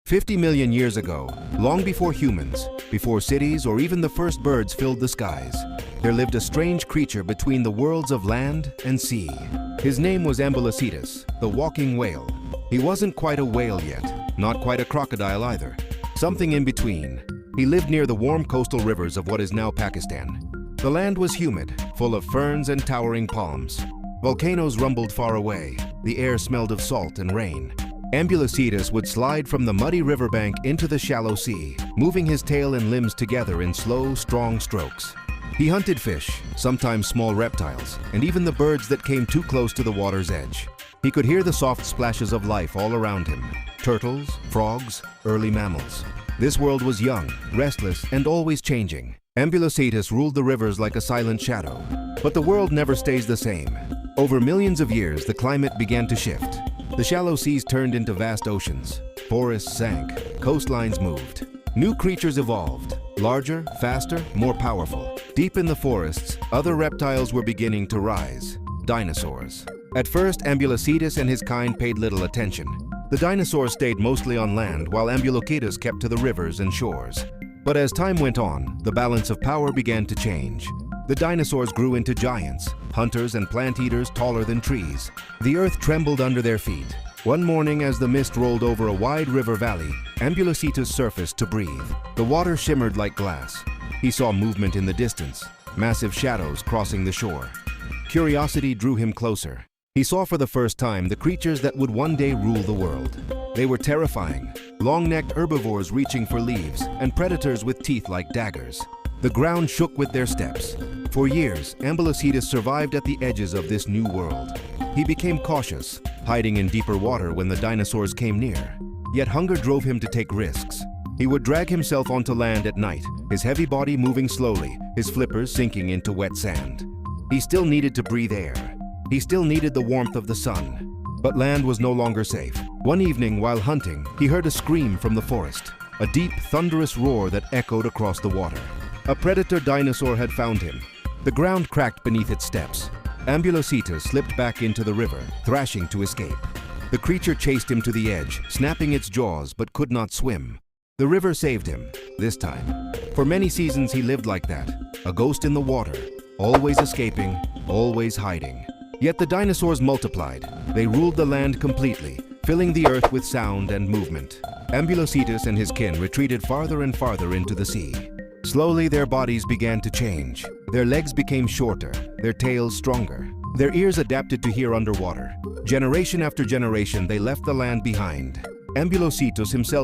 50 million years ago, long before humans, before cities or even the first birds filled the skies, there lived a strange creature between the worlds of land and sea. His name was Ambulocetus, the walking whale. He wasn't quite a whale yet, not quite a crocodile either. Something in between. He lived near the warm coastal rivers of what is now Pakistan. The land was humid, full of ferns and towering palms. Volcanoes rumbled far away. The air smelled of salt and rain. Ambulocetus would slide from the muddy riverbank into the shallow sea, moving his tail and limbs together in slow, strong strokes. He hunted fish, sometimes small reptiles, and even the birds that came too close to the water's edge. He could hear the soft splashes of life all around him. Turtles, frogs, early mammals. This world was young, restless, and always changing. Ambulocetus ruled the rivers like a silent shadow. But the world never stays the same. Over millions of years, the climate began to shift. The shallow seas turned into vast oceans. Forests sank. Coastlines moved. New creatures evolved. Larger, faster, more powerful. Deep in the forests, other reptiles were beginning to rise. Dinosaurs. At first, Ambulocetus and his kind paid little attention. The dinosaurs stayed mostly on land, while Ambulocetus kept to the rivers and shores. But as time went on, the balance of power began to change. The dinosaurs grew into giants, hunters and plant-eaters taller than trees. The earth trembled under their feet. One morning, as the mist rolled over a wide river valley, Ambulocetus surfaced to breathe. The water shimmered like glass. He saw movement in the distance, massive shadows crossing the shore. Curiosity drew him closer. He saw for the first time the creatures that would one day rule the world. They were terrifying, long-necked herbivores reaching for leaves, and predators with teeth like daggers. The ground shook with their steps. For years, Ambulocetus survived at the edges of this new world. He became cautious, hiding in deeper water when the dinosaurs came near. Yet hunger drove him to take risks. He would drag himself onto land at night, his heavy body moving slowly, his flippers sinking into wet sand. He still needed to breathe air. He still needed the warmth of the sun. But land was no longer safe. One evening, while hunting, he heard a scream from the forest, a deep, thunderous roar that echoed across the water. A predator dinosaur had found him. The ground cracked beneath its steps. Ambulocetus slipped back into the river, thrashing to escape. The creature chased him to the edge, snapping its jaws, but could not swim. The river saved him, this time. For many seasons he lived like that, a ghost in the water, always escaping, always hiding. Yet the dinosaurs multiplied. They ruled the land completely, filling the earth with sound and movement. Ambulocetus and his kin retreated farther and farther into the sea. Slowly, their bodies began to change. Their legs became shorter, their tails stronger. Their ears adapted to hear underwater. Generation after generation, they left the land behind. Ambulocetus himself